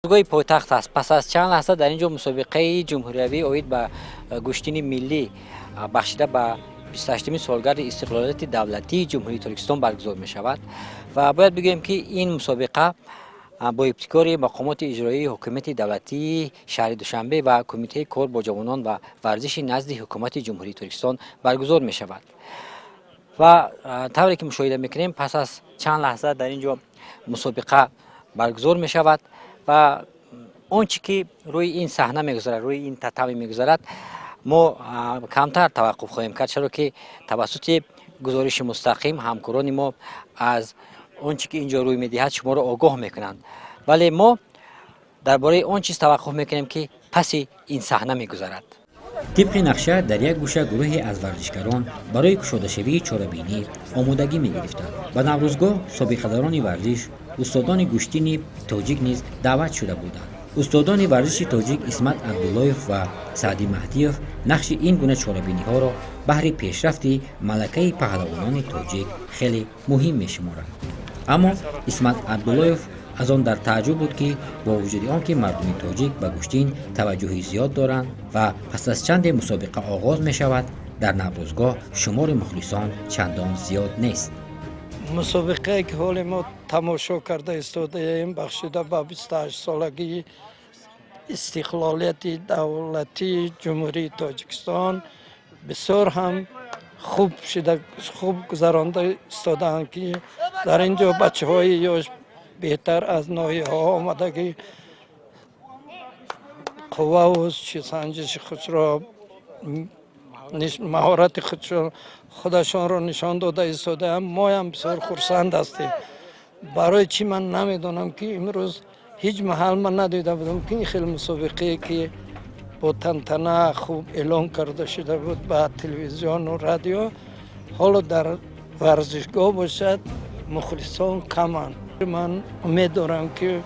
گوی پایتخت است. پس از چند لحظه در اینجا مسابقه جمهوریوی اوید به گوشتین ملی بخشیده به 28مین سالگرد استقلالیت دولتی جمهوری ترکستان برگزار می شود و باید بگویم که این مسابقه با ابتکار مقامات اجرایی حکومت دولتی شهر دوشنبه و کمیته کار با جوانان و ورزش نزد حکومت جمهوری ترکستان برگزار می شود و طوری که مشاهده میکنیم پس از چند لحظه در اینجا مسابقه برگزار می شود و آنچه که روی این صحنه میگذرد، روی این تتمی میگذرد، ما کمتر توقف خواهیم کرد، چرا که توسط گزارش مستقیم همکاران ما از آنچه که اینجا روی میدهد شما را آگاه میکنند، ولی ما درباره آن چیز توقف میکنیم که پس این صحنه میگذرد. طبق نقشه در یک گوشه گروهی از ورزشکاران برای گشوده شوی چاره‌بینی آمادگی می‌گرفتند. به نوروزگاه سابقه‌داران ورزش، استادان گوشتینی تاجیک نیز دعوت شده بودند. استادان ورزش تاجیک اسمت عبداللهیف و سعدی مهدیف نقش این گونه چاره‌بینی‌ها را بهر پیشرفت ملکه پهلوانان تاجیک خیلی مهم می‌شمارند. اما اسمت عبداللهیف از آن در تعجب بود که با وجود آنکه مردم تاجیک به گوشتین توجهی زیاد دارند و پس از چند مسابقه آغاز می شود در نوروزگاه شمار مخلصان چندان زیاد نیست. مسابقه که حال ما تماشا کرده ایستادیم بخشیده به 28 سالگی استقلالیتی دولتی جمهوری تاجیکستان بسیار هم خوب گذرانده ایستادند که در اینجا بچه های یاش بهتر از ناحیه ها آمدگی قوه و سنجش خود را مهارت خودشان را نشان داده ایستاده هم ما هم بسیار خرسند هستیم. برای چی من نمیدونم که امروز هیچ محل من ندیده بودم که این خیلی مسابقه که با تنتنه خوب اعلان کرده شده بود به تلویزیون و رادیو، حالا در ورزشگاه باشد مخلصان کمند. من امید دارم که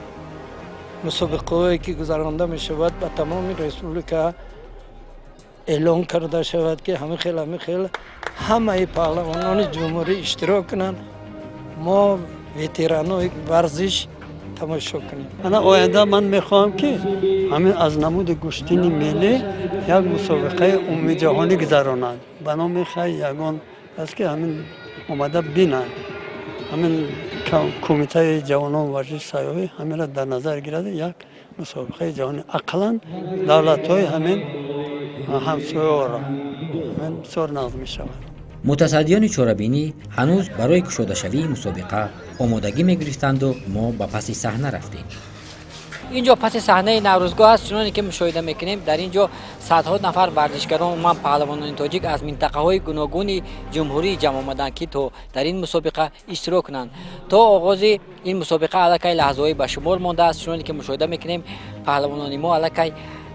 مسابقه هایی که گذرانده می شود به تمام ریسپوبلیکا اعلان کرده شود که همه پهلوانان جمهوری اشتراک کنند، ما ویترانای ورزش تماشا کنیم. انا آینده من میخوام که همین از نمود گوشتینی ملی یک مسابقه عمومی جهانی گذرانند. بنا میخوای یگان است که همین اومده بینند، همین کمیته جوانان ورزش سیاحی همین را در نظر گرفته یک مسابقه جهانی اقلا دولت‌های همین همسایه را همین بسیار نقض می شود. متصدیان چاره‌بینی هنوز برای گشوده شوی مسابقه آمادگی می‌گرفتند و ما به پس صحنه رفتیم. اینجا پس صحنه نوروزگاه است. چنانکه که مشاهده میکنیم در اینجا صدها نفر ورزشکاران و پهلوانان تاجیک از منطقه‌های گوناگون جمهوری جمع آمدند که تا در این مسابقه اشتراک کنند. تا آغاز این مسابقه الکی لحظه‌ای به شمار مانده است. چنانکه که مشاهده میکنیم پهلوانان ما الکی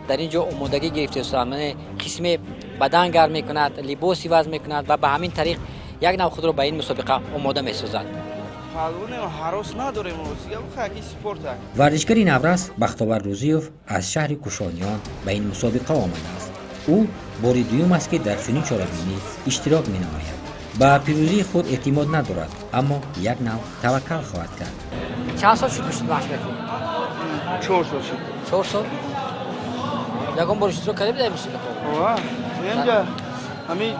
در اینجا آمادگی گرفته هستند، قسم بدن گرم میکند، لباس عوض میکند و به همین طریق یک نوع خود را به این مسابقه آماده میسازد. ورزشکار نورس بختاور روزیوف از شهر کوشانیان به این مسابقه آمده است. او بار دوم است که در چنین چاره‌بینی اشتراک می‌نماید. به پیروزی خود اعتماد ندارد، اما یک نوع توکل خواهد کرد. چند سال شد مشت مشق می‌کنید؟ 4 سال شد. 4 سال؟ یکم بار اشتراک کردید در مسابقه؟ آه، اینجا همین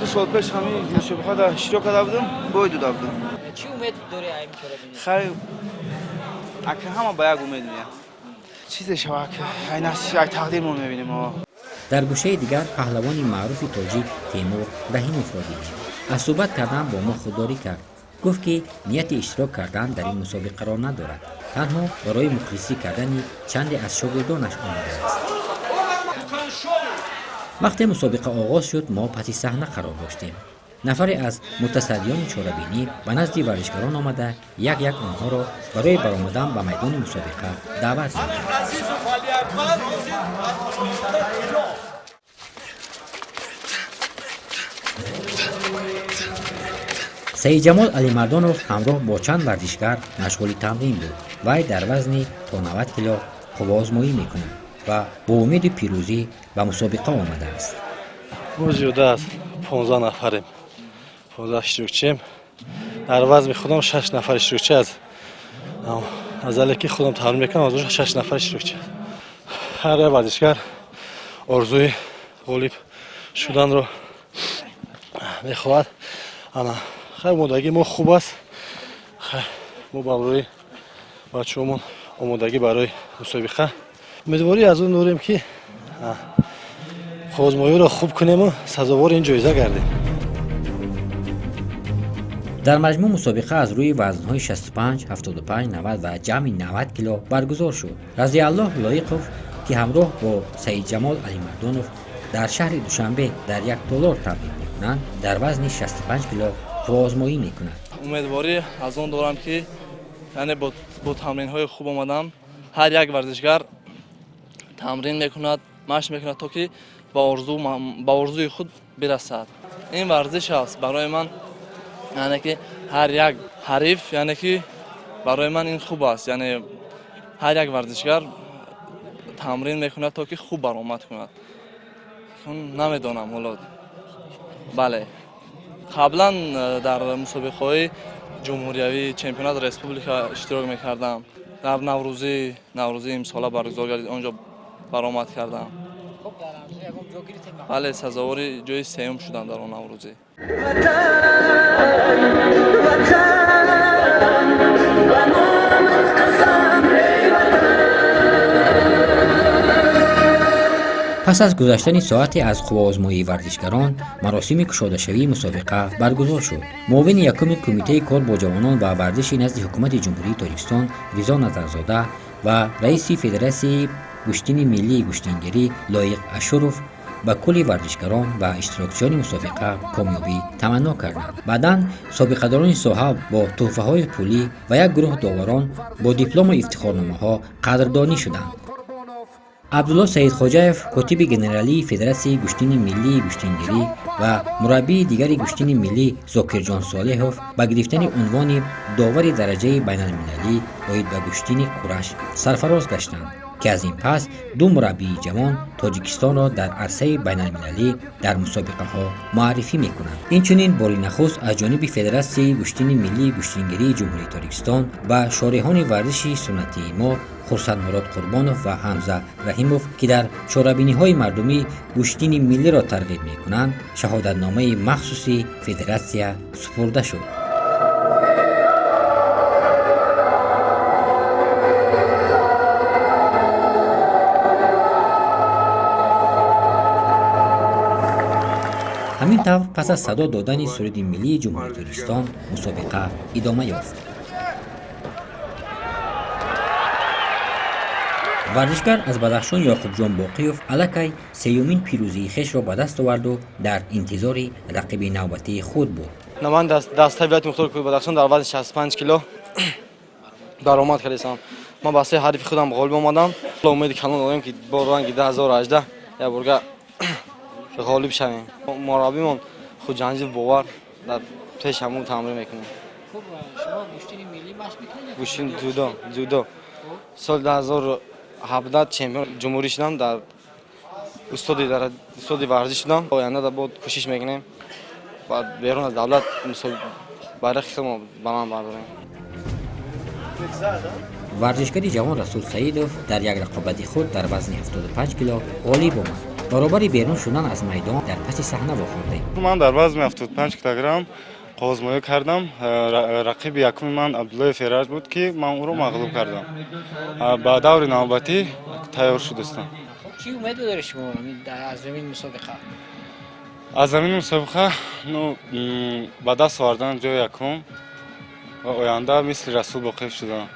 2 سال پیش همین مسابقه در اشتراک کرده بودم، باید داده بودم. چی امید داری این چاره‌بینی؟ خیلی اگه همه با یک امید میاد. چیزی شوه که این تقدیرمون میبینیم ما. در گوشه دیگر پهلوان معروف تاجیک تیمور رحیم افرادی از صحبت کردن با ما خودداری کرد. گفت که نیت اشتراک کردن در این مسابقه را ندارد، تنها برای مخلصی کردن چند از شاگردانش آمده است. وقتی مسابقه آغاز شد ما پس صحنه قرار داشتیم. نفری از متصدیان چاره‌بینی به نزد ورزشکاران آمده یک آنها را برای برآمدن به میدان مسابقه دعوت کرد. سیدجمال علیمردانوف همراه با چند ورزشکار مشغول تمرین بود. وی در وزن تا 90 کیلو قوا آزمایی می‌کند و با امید پیروزی به مسابقه آمده است. ما زیاده است، 15 نفریم. 15 اشتراکچیم. در وزن خودم 6 نفر اشتراکچی از азале ки худам тамрин мекунам, аз онҷо 6 нафар иштирок кард. ҳар як варзишгар орзуи ғолиб шуданро мехоҳад. ана хай омодагӣ мо хуб аст. мо ба барои бачаҳомон омодагӣ барои мусобиқа умедворӣ аз он дорем ки хозмоиро хуб кунему, сазовори ин ҷоиза гардем. дар маҷмӯъ мусобиқа аз рӯи вазнҳои 65, 75, 90 ва ҷамъи 90 кило баргузор шуд. Разиаллоҳ Лоиқов ки ҳамроҳ бо Саидҷамол Алимардонов дар шаҳри Душанбе дар як толор тамрин мекунанд, дар вазни 65 кило қувваозмоӣ мекунад. умедворӣ аз он дорам ки яъне бо тамринҳои хуб омадам. ҳар як варзишгар тамрин мекунад, машқ мекунад, то ки ба орзуи худ бирасад. ин варзиш аст барои ман, яъне ки ҳар як ҳариф, яъне ки барои ман ин хуб аст. Яъне ҳар як варзишгар тамрин мекунад, то ки хуб баромад кунад. намедонам ҳоло. бале, қаблан дар мусобиқаҳои ҷумҳуриявӣ, чемпионат республика иштирок мекардам. дар наврӯзи имсола баргузор гардид, онҷо баромад кардам. бале, сазовори ҷои сеюм шудам дар он наврӯзӣ. пас аз гузаштани соате аз қувваозмоии варзишгарон, маросими кушодашавии мусобиқа баргузор шуд. муовини якуми кумитаи кор бо ҷавонон ва варзиши назди ҳукумати ҷумҳурии Тоҷикистон Ризо Назарзода ва раиси Федератсияи Гуштини милли гуштингирӣ Лоиқ Ашуров ба кулли варзишгарон ва иштирокчиёни мусобиқа комёбӣ таманно карданд. баъдан собиқадорони соҳа бо тӯҳфаҳои пулӣ ва як гурӯҳ доварон бо диплому ифтихорномаҳо қадрдонӣ шуданд. абдулло саидхоҷаев, котиби генералии Федератсияи Гуштини милли гуштингирӣ ва мураббии дигари Гуштини миллӣ Зокирҷон Солеҳов ба гирифтани унвони довари дараҷаи байналмилалӣ оид ба Гуштини кураш сарфароз гаштанд, ки аз ин пас ду мураббии ҷавон Тоҷикистонро дар арсаи байналмилалӣ дар мусобиқаҳо муаррифӣ мекунанд. инчунин бори нахуст аз ҷониби Федератсияи Гуштини милли гуштингирии ҷумҳурии Тоҷикистон ба шориҳони варзиши суннатии мо Хурсандмурод Қурбонов ва Ҳамза Раҳимов ки дар чорабиниҳои мардумӣ Гуштини миллиро тарғиб мекунанд, шаҳодатномаи махсуси Федератсия супурда шуд. ҳамин тавр пас аз садо додани суруди миллии ҷумҳурии Тоҷикистон мусобиқа идома ёфт. варзишгар аз Бадахшон Ёқубҷон Боқиёв аллакай сеюмин пирӯзии хешро ба даст оварду дар интизори рақиби навбатии худ буд. ман дастаи вилояти мухтори Бадахшон дар вазни 65 кило баромад кардам. ман ба асои ҳарифи худам ғолиб омадам. умеди калон дорем ки бо ранги 2018 як бурга ғолиб шавем. мураббимон Хуҷанҷил Бовар дар пеш ҳамон тамрин мекунем. хуб, шумо гуштини милли машқ мекунед? гуштин дзюдо. соли 2017 чемпион ҷумҳурӣ шудам, дар устоди варзиш шудам. оянда да бод кӯшиш мекунем ба берун аз давлат байрақи худро баланд бардорем. варзишгари ҷавон Расул Саидов дар як рақобати худ дар вазни 75 кило ғолиб омад. баробари берун шудан аз майдон дар паси саҳна вохӯрдем. ман дар вазни 75 килограмм қозмоӣ кардам. рақиби якуми ман Абдуллои Фераж буд ки ман ӯро мағлуб кардам. ба даври навбатӣ тайёр шудастам. чӣ умеде доред шумо аз замини мусобиқа? аз замини мусобиқа ба даст овардан ҷои якум ва оянда мисли Расул Боқиев шудам.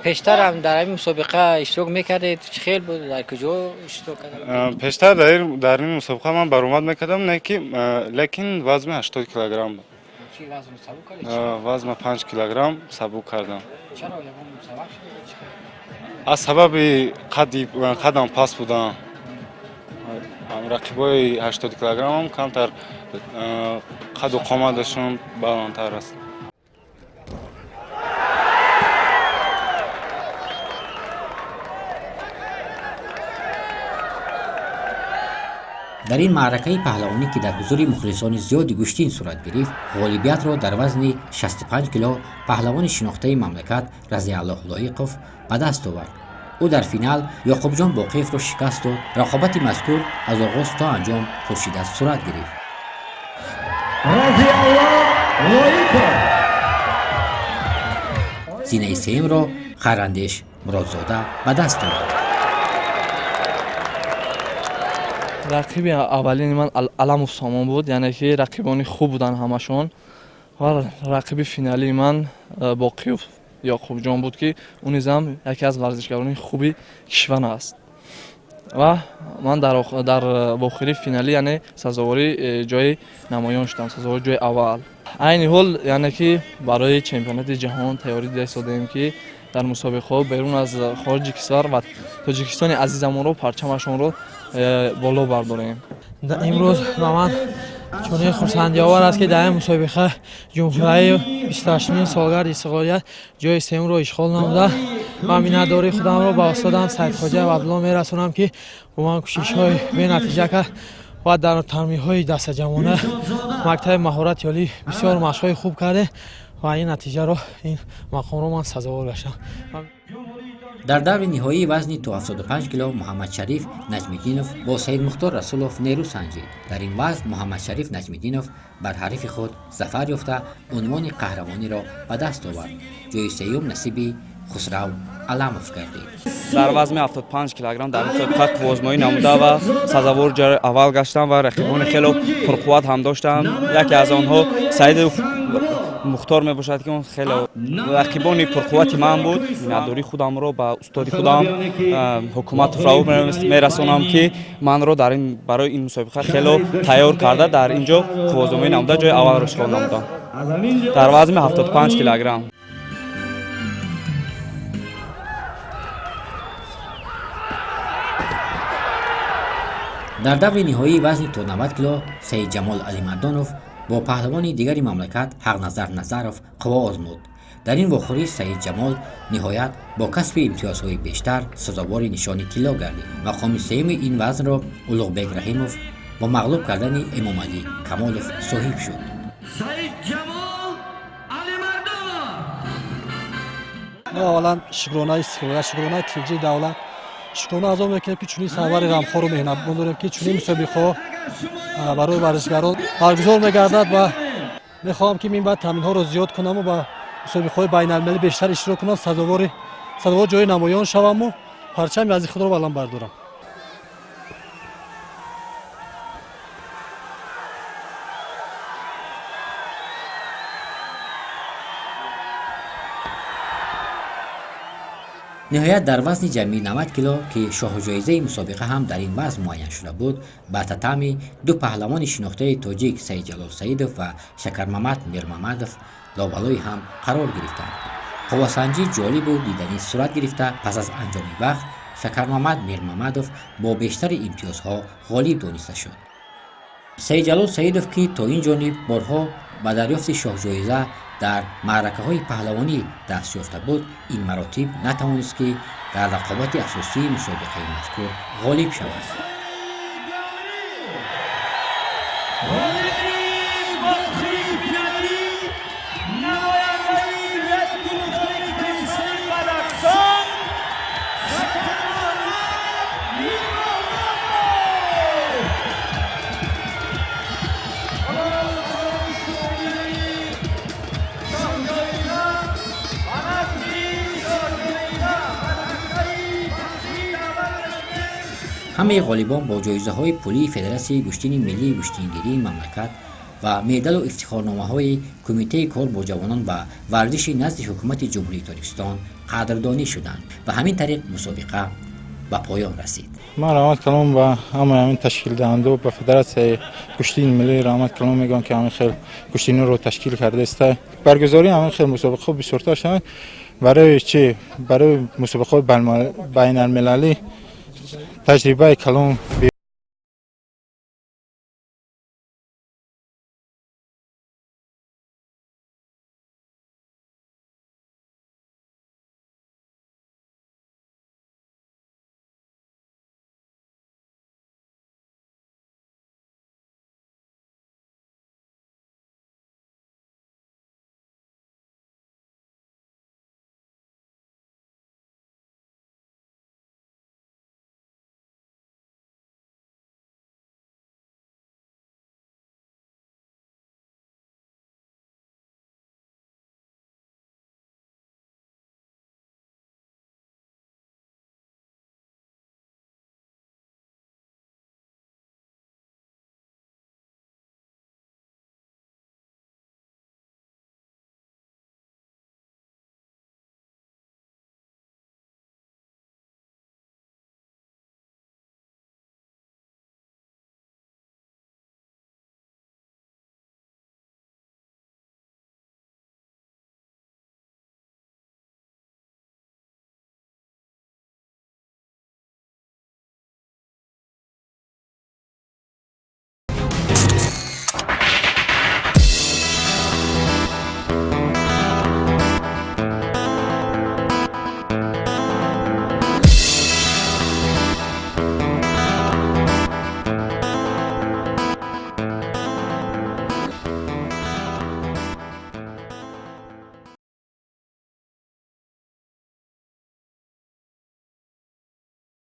пештар ҳам дар ҳамин мусобиқа иштирок мекардед? чӣ хел буд? дар куҷо иштирок кардед? пештар дар ин мусобиқа ман баромад мекардам, лекин вазни 80 килограмм буд. чӣ вазн сабук кардед? вазни 5 килограмм сабук кардам. чаро ягон сабаб шуд? аз сабаби қадам паст будам. рақибои 80 килограмм камтар қаду қоматашон баландтар аст. дар ин маъракаи паҳлавонӣ ки дар ҳузури мухлисони зиёди гуштин сурат гирифт, ғолибиятро дар вазни 65 кило паҳлавони шинохтаи мамлакат Разиаллоҳ Лоиқов ба даст овард. ӯ дар финал Ёқубҷон Боқиевро шикаст дод. Рақобати мазкур аз оғоз то анҷом хуршида сурат гирифт. зинаи сеюмро хайрандеш Муродзода ба даст овард. рақиби аввалини ман Аламов Сомон буд, яъне ки рақибони хуб будан ҳамашон. ва рақиби финалии ман Боқиев Ёқубҷон буд ки ӯ низам яке аз варзишгарони хуби кишвар аст. ва ман дар охири финалӣ яъне сазовори ҷои намоён шудам, сазовори ҷои аввал. айни ҳол яъне ки барои чемпионати ҷаҳон тайёрӣ дастодем ки дар мусобиқаҳо берун аз хориҷи кишвар ва Тоҷикистони азизамонро парчамашонро боло бардорем. имрӯз ба ман чунин хурсандиовар аст ки дар ин мусобиқа ҷумҳурияи 28-мин солгарди Истиқлолият ҷои сеюмро ишғол намуда, ман миннатдории худамро ба устодам Саидхоҷаев Абдулло мерасонам ки бо ман кӯшишҳои бенатиҷа кард ва дар тармиҳои дастаҷамона мактаби маҳорати олӣ бисёр машқҳои хуб кардем ва ин натиҷаро, ин мақомро ман сазовор гаштам. дар даври ниҳоии вазни то 75 кило Муҳаммадшариф Наҷмиддинов бо Саидмухтор Расулов нерӯ санҷид. дар ин вазн Муҳаммадшариф Наҷмиддинов бар ҳарифи худ зафар ёфта унвони қаҳрамониро ба даст овард. ҷои сеюм насиби Хусрав Аламов гардид. дар вазни 75 килограмм дар мусобиқа қуввозмоӣ намуда ва сазовори ҷои аввал гаштам ва рақибони хело пурқувват ҳам доштам. яке аз онҳо Саидов Мухтор мебошад ки он хело рақибони пурқуввати ман буд. миннатдории худамро ба устоди худам ҳукумату фарову мерасонам ки манро барои ин мусобиқа хело тайёр карда дар ин ҷо қуввозмоӣ намуда ҷои аввалро ишғол намудам дар вазни 75 килограмм. дар даври ниҳоии вазни то 90 кило Саидҷамол Алимардонов бо паҳлавони дигари мамлакат Ҳақназар Назаров қувво озмуд. дар ин вохӯрӣ Саидҷамол ниҳоят бо касби имтиёзҳои бештар сазовори нишони тилло гардид. мақоми сеюми ин вазнро Улуғбек Раҳимов бо мағлуб кардани Эмомалӣ Камолов соҳиб шуд. аввалан шукронаи Истиқлолият, шукронаи тилҷии давлат, шукрона аз он мекунем ки чунин сарвари ғамхору меҳнатбон дорем ки чунин мусобиқаҳо барои варзишгарон баргузор мегардад ва мехоҳам ки мин баъд тамринҳоро зиёд кунаму ба мусобиқаҳои байналмилалӣ бештар иштирок кунам, сазовори ҷои намоён шаваму парчами азизи худро баланд бардорам. ниҳоят дар вазни ҷамъии 90 кило ки шоҳуҷоизаи мусобиқа ҳам дар ин вазн муайян шуда буд, ба татами ду паҳлавони шинохтаи тоҷик Саидчалол Саидов ва Шакармамад Мирмамадов лобалои ҳам қарор гирифтанд. қуввосанҷӣ ҷолибу диданӣ сурат гирифта, пас аз анҷоми вақт Шакармамад Мирмамадов бо бештари имтиёзҳо ғолиб дониста шуд. Саидчалол Саидов ки то ин ҷониб борҳо ба дарёфти шоҳҷоиза дар маъракаҳои паҳлавонӣ даст ёфта буд, ин маротиб натавонист ки дар рақобати асосии мусобиқаи мазкур ғолиб шавад. ҳамаи ғолибон бо ҷоизаҳои пулии Федератсияи Гуштини миллӣ, гуштингирии мамлакат ва медалу ифтихорномаҳои Кумитаи кор бо ҷавонон ва варзиши назди ҳукумати Ҷумҳурии Тоҷикистон қадрдонӣ шуданд ва ҳамин тариқ мусобиқа ба поён расид. ман раҳмат калом ба ҳамаи ҳамин ташкилдиҳанду ба Федератсияи Гуштини миллӣ раҳмат калом мегӯям ки ҳамин хел Гуштиниро ташкил кардааст. баргузории ҳамин хел мусобиқаҳо бисёртар шаванд. барои чӣ? барои мусобиқаҳои байналмилалӣ таҷрибаи калон